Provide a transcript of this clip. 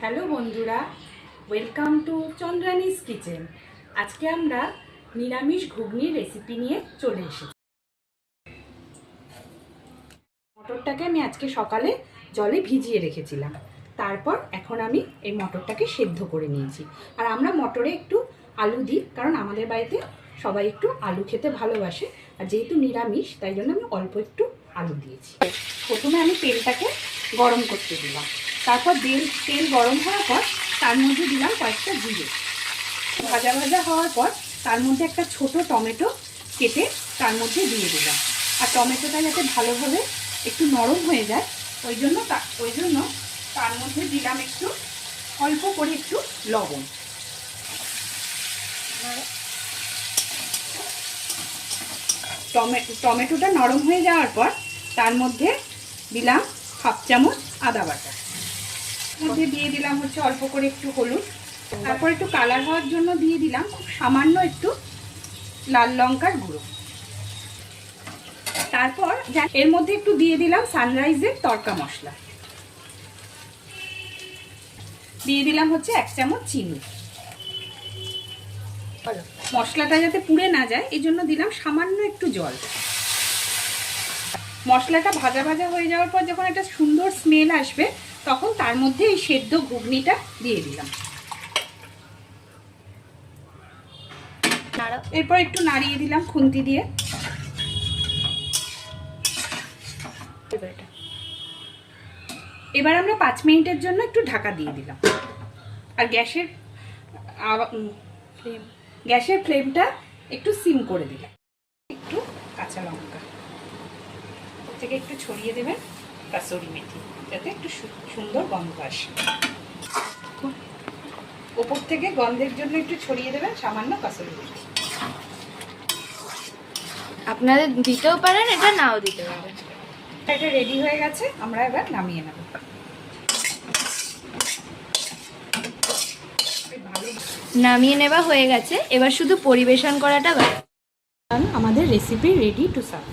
Hello বন্ধুরা, welcome to চন্দ্রানীস kitchen. আজকে আমরা নিরামিষ ঘুগনির রেসিপি নিয়ে চলে এসেছি। মটরটাকে আমি আজকে সকালে জলে ভিজিয়ে রেখেছিলাম। তারপর এখন আমি এই মটরটাকে সেদ্ধ করে নিয়েছি। আর আমরা মটরে একটু আলু দিই, কারণ আমাদের বাড়িতে সবাই একটু আলু খেতে ভালোবাসে। আর যেহেতু নিরামিষ, তাই জন্য আমি অল্প একটু আলু দিয়েছি। প্রথমে আমি তেলটাকে গরম করতে দিলাম। তারপর তেল গরম হওয়ার পর তার মধ্যে দিলাম কয়েকটা জিরে। ভাজা ভাজা হওয়ার পর তার মধ্যে একটা ছোট টমেটো কেটে তার মধ্যে দিয়ে দিলাম। আর টমেটোটা যাতে ভালোভাবে একটু নরম হয়ে যায়, ওই জন্য তার মধ্যে দিলাম একটু অল্প করে একটু লবণ। টমেটোটা নরম হয়ে যাওয়ার পর তার মধ্যে দিলাম হাফ চামচ আদা বাটা। মধ্যে দিয়ে দিলাম অল্প করে একটু হলুদ। তারপর একটু কালার হওয়ার জন্য দিয়ে দিলাম খুব সামান্য একটু লাল লঙ্কার গুঁড়ো। তারপর এর মধ্যে একটু দিয়ে দিলাম সানরাইজের তড়কা মশলা। দিয়ে দিলাম 1 চামচ চিনি। মশলাটা যাতে পুড়ে না যায় এই জন্য দিলাম সামান্য একটু জল। মশলাটা ভাজা ভাজা হয়ে যাওয়ার পর যখন একটা সুন্দর স্মেল আসবে, তখন তার মধ্যে এই সেদ্ধ ঘুগনিটা দিয়ে দিলাম। এরপর একটু নাড়িয়ে দিলাম খুন্তি দিয়ে। এবার আমরা 5 মিনিটের জন্য একটু ঢাকা দিয়ে দিলাম। আর গ্যাসের ফ্লেমটা একটু সিম করে দিলাম। একটু কাঁচা লঙ্কা থেকে একটু ছড়িয়ে দেবেন, কাসুরি মেথি, যাতে একটু সুন্দর গন্ধ আসে। ওপর থেকে গন্ধের জন্য একটু ছড়িয়ে দেবেন সামান্য কাসুরি মেথি। আপনাদের দিতেও পারেন, এটা নাও দিতে পারেন। এটা রেডি হয়ে গেছে, আমরা এবার নামিয়ে নেব। নামিয়ে নেওয়া হয়ে গেছে, এবার শুধু পরিবেশন করাটা বাকি। আমাদের রেসিপি রেডি টু সার্ভ।